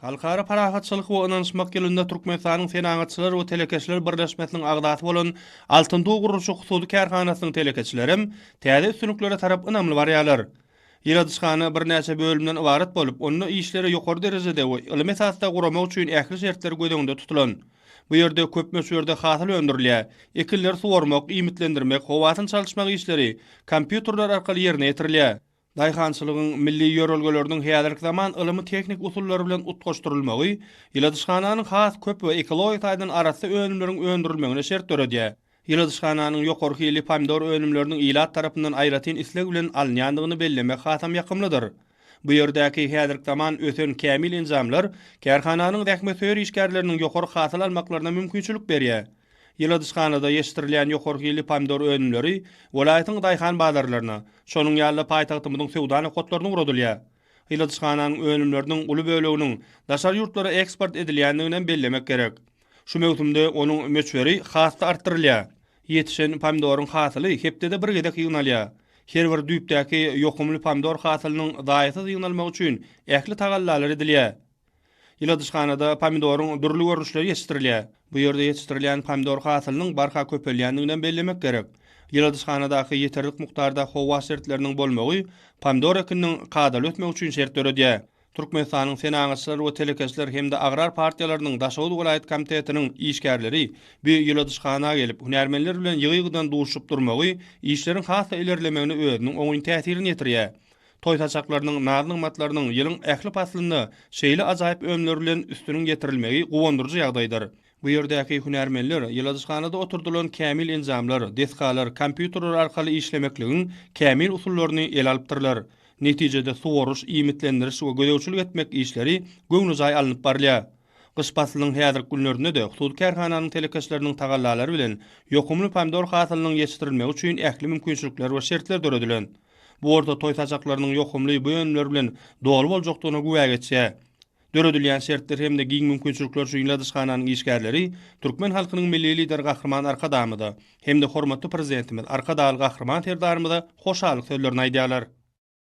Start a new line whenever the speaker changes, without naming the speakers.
Halkara parahatçylyk we ynançmak ýolunda Türkmenistanyň senagatçylar we telekeçiler birleşmesiniň agdaty bolan Altyn Dow gurulşy husudy kärhanasynyň telekeçilerim täze üstünliklere tarap ynamly barýarlar. Ýyladyşgana bir näçe bölümden ibaret bolup, onu işleri ýokary derejede we ilmi esasda guramak üçin ähli şertler gödeginde tutulan. Bu ýerde köp möçberde hasyl öndürilýär. Ekiller suwarmak, imitlendirmek, howatyn çalyşmak işleri kompýuterler arkaly ýerine ýetirilýär. Daýhançylygyň milli ýörelgeleriniň häzirki zaman ylmy teknik usullary bilen utgaşdyrylmagy, ýyladyşgananyň has köp we ekologik taýdan arasy önümleriň öndürilmegine şert töredýär. Ýyladyşgananyň ýokarky ýyly pomidor önümleriniň ilat tarapyndan aýratyn isleg bilen alınýandygyny bellemek hasam ýakymlydyr. Bu ýerdäki häzirki zaman ösen kämil enzamlar kärhananyň däkmesöýür işgärleriniň ýokary hasyl almaklaryna mümkinçilik berýär. Ýyladyşganada ýeşitirilýän ýokarky ýyly pomidor önümleri welaýatyň daýhan bazarlaryna, şonuň ýaly paýtagtymyzyň sewda kotlaryna uradylýar. Ýyladyşgananyň önümleriniň uly böleginiň daşar ýurtlara eksport edilýändigini bellemek gerek. Şu mewsumda onuň möçberi hasda artdyrylýar. Ýetişen pomidoryň hasyly hepde bir gedek ýynalýar. Her bir düýpdäki ýokumly pomidor hasylynyň daýatsy ýynalmagy üçin ähli tagallar edilýär. Ýyladyşganada pomidoryň durly görnüşleri ýetiştirilýär. Bu ýerde ýetiştirilýän pomidor hasylynyň barha köpelýändiginden bellemek gerek. Ýyladyşganadaky ýeterlik mukdarda howa şertleriniň bolmagy pomidor ekiniň kadaly ötmek üçin şert töredýär. Türkmenistanyň senagatçylary we telekeçiler hemde agrar partiýalarynyň Daşawut welaýat komitetiniň işgärleri bu ýyladyşgana gelip hünärmenler bilen ýygydan duşup durmagy işleriň hasy ilerlemegine özüniň oňuň täsirini ýetirýär. Toy taçaklarynyň narlyň matlarynyň ýylyň ähli faslyny şeýle ajaýyp ömler bilen üstüniň getirilmegi gowandyrjy ýagdaýdyr. Bu ýerdäki hünärmenler ýyladyşganada oturdulan kämil enzamlar, deskalar, kompýuterler arkaly işlemekligiň kämil usullaryny el alypdyrlar. Netijede suwaruş, imitlendiriş we gödäwçilik etmek işleri göňüzay alınıp barýar. Gyş faslynyň häzirki günlerinde de husudy kärhananyň telekeçleriniň tagallary bilen ýokumly pomidor hasylynyň ýetiştirilmegi üçin ähli mümkinçilikler we şertler döredilen. Bu orta toy taçaklarynyň ýokumly bu ýönler bilen dogry boljakdygyna güwäk etýär. Döredilýän şertler hemde giň mümkinçilikler üçin ýyladyşgananyň işgärleri türkmen halkynyň milli lider Gahrman Arkadamyda hemde hormatly prezidentimiz Arkadaly Gahrman Terdarymyda hoşalyk sözlerini aýdýarlar.